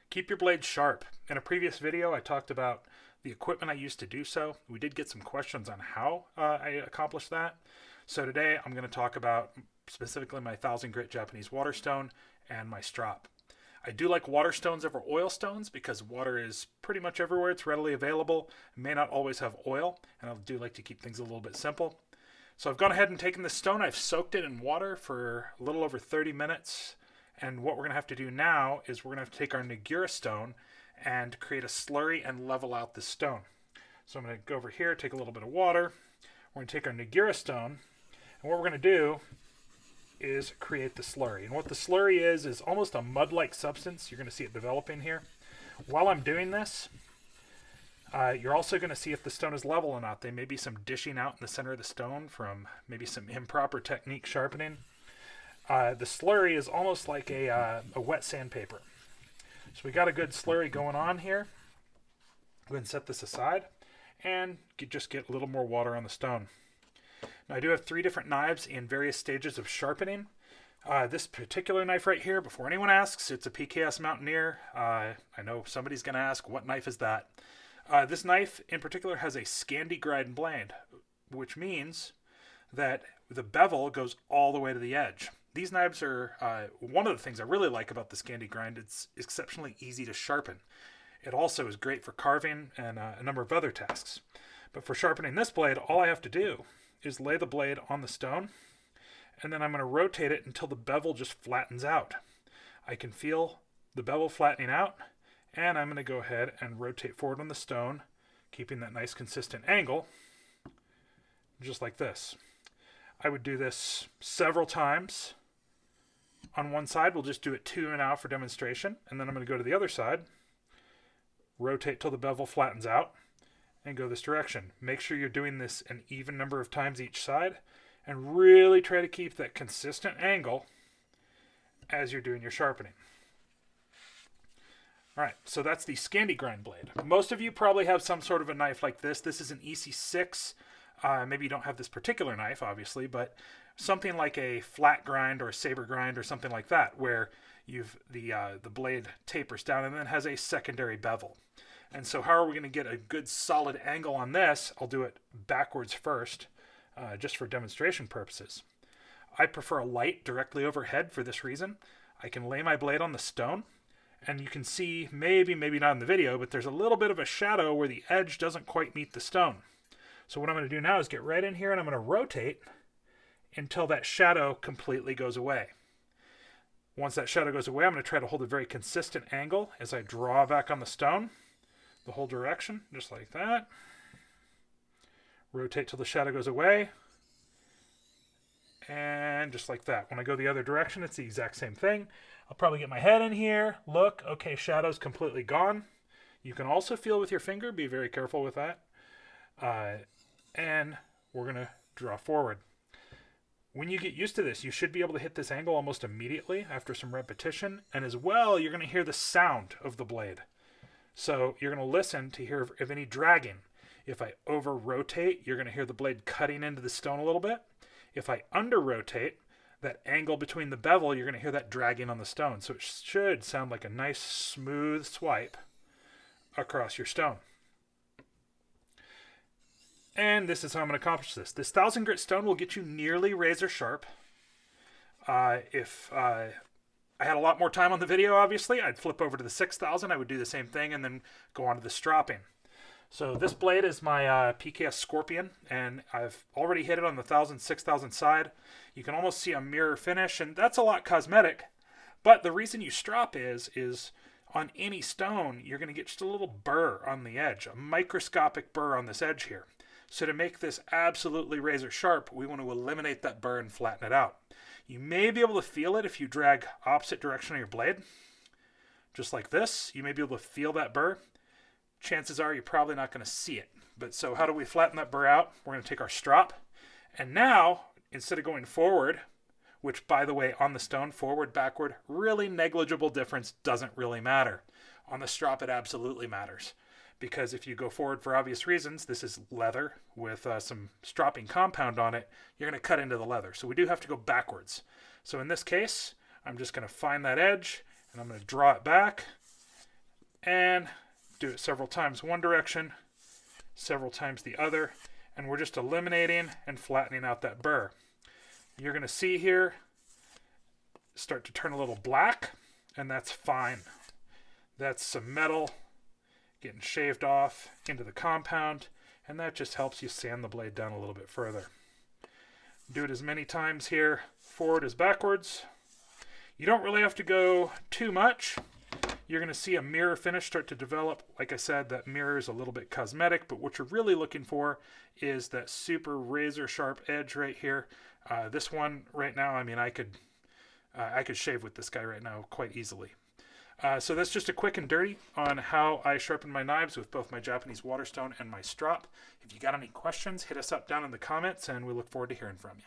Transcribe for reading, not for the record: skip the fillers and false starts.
Keep your blades sharp. In a previous video, I talked about the equipment I used to do so. We did get some questions on how I accomplished that. So today I'm going to talk about specifically my 1000 grit Japanese water stone and my strop. I do like water stones over oil stones because water is pretty much everywhere. It's readily available. It may not always have oil, and I do like to keep things a little bit simple. So I've gone ahead and taken this stone. I've soaked it in water for a little over 30 minutes. And what we're going to have to do now is we're going to have to take our Nagura stone and create a slurry and level out the stone. So I'm going to go over here, take a little bit of water. We're going to take our Nagura stone, and what we're going to do is create the slurry. And what the slurry is almost a mud-like substance. You're going to see it developing here. While I'm doing this, you're also going to see if the stone is level or not. There may be some dishing out in the center of the stone from maybe some improper technique sharpening. The slurry is almost like a wet sandpaper. So we got a good slurry going on here. Go ahead and set this aside and just get a little more water on the stone. Now I do have 3 different knives in various stages of sharpening. This particular knife right here, before anyone asks, it's a PKS Mountaineer. I know somebody's going to ask, what knife is that? This knife in particular has a scandi grind blade, which means that the bevel goes all the way to the edge. These knives are one of the things I really like about the scandi grind. It's exceptionally easy to sharpen. It also is great for carving and a number of other tasks. But for sharpening this blade, all I have to do is lay the blade on the stone, and then I'm going to rotate it until the bevel just flattens out. I can feel the bevel flattening out, and I'm going to go ahead and rotate forward on the stone, keeping that nice consistent angle, just like this. I would do this several times. On one side, we'll just do it 2 now for demonstration, and then I'm going to go to the other side, rotate till the bevel flattens out, and go this direction. Make sure you're doing this an even number of times each side, and really try to keep that consistent angle as you're doing your sharpening. Alright, so that's the scandi grind blade. Most of you probably have some sort of a knife like this. This is an EC6. Maybe you don't have this particular knife, obviously, but something like a flat grind or a saber grind or something like that, where you've the blade tapers down and then has a secondary bevel. And so how are we going to get a good solid angle on this? I'll do it backwards first, just for demonstration purposes. I prefer a light directly overhead for this reason. I can lay my blade on the stone, and you can see, maybe not in the video, but there's a little bit of a shadow where the edge doesn't quite meet the stone. So what I'm going to do now is get right in here and I'm going to rotate until that shadow completely goes away. Once that shadow goes away, I'm going to try to hold a very consistent angle as I draw back on the stone, the whole direction, just like that. Rotate till the shadow goes away. And just like that. When I go the other direction, it's the exact same thing. I'll probably get my head in here. Look, okay, shadow's completely gone. You can also feel with your finger. Be very careful with that. And we're going to draw forward. When you get used to this, you should be able to hit this angle almost immediately after some repetition. And as well, you're going to hear the sound of the blade. So you're going to listen to hear if any dragging. If I over-rotate, you're going to hear the blade cutting into the stone a little bit. If I under-rotate, that angle between the bevel, you're going to hear that dragging on the stone. So it should sound like a nice, smooth swipe across your stone. And this is how I'm going to accomplish this. This 1000 grit stone will get you nearly razor sharp. If I had a lot more time on the video, obviously, I'd flip over to the 6000. I would do the same thing and then go on to the stropping. So this blade is my PKS Scorpion, and I've already hit it on the 1000, 6000 side. You can almost see a mirror finish, and that's a lot cosmetic. But the reason you strop is on any stone, you're going to get just a little burr on the edge, a microscopic burr on this edge here. So to make this absolutely razor sharp, we want to eliminate that burr and flatten it out. You may be able to feel it if you drag opposite direction of your blade, just like this. You may be able to feel that burr. Chances are you're probably not going to see it. But so how do we flatten that burr out? We're going to take our strop, and now, instead of going forward, which, by the way, on the stone, forward, backward, really negligible difference, doesn't really matter. On the strop, it absolutely matters. Because if you go forward for obvious reasons, this is leather with some stropping compound on it, you're going to cut into the leather. So we do have to go backwards. So in this case, I'm just going to find that edge, and I'm going to draw it back, and do it several times one direction, several times the other, and we're just eliminating and flattening out that burr. You're going to see here start to turn a little black, and that's fine. That's some metal getting shaved off into the compound, and that just helps you sand the blade down a little bit further. Do it as many times here, forward as backwards. You don't really have to go too much. You're going to see a mirror finish start to develop. Like I said, that mirror is a little bit cosmetic, but what you're really looking for is that super razor sharp edge right here. This one right now, I mean, I could shave with this guy right now quite easily. So that's just a quick and dirty on how I sharpen my knives with both my Japanese Waterstone and my strop. If you got any questions, hit us up down in the comments, and we look forward to hearing from you.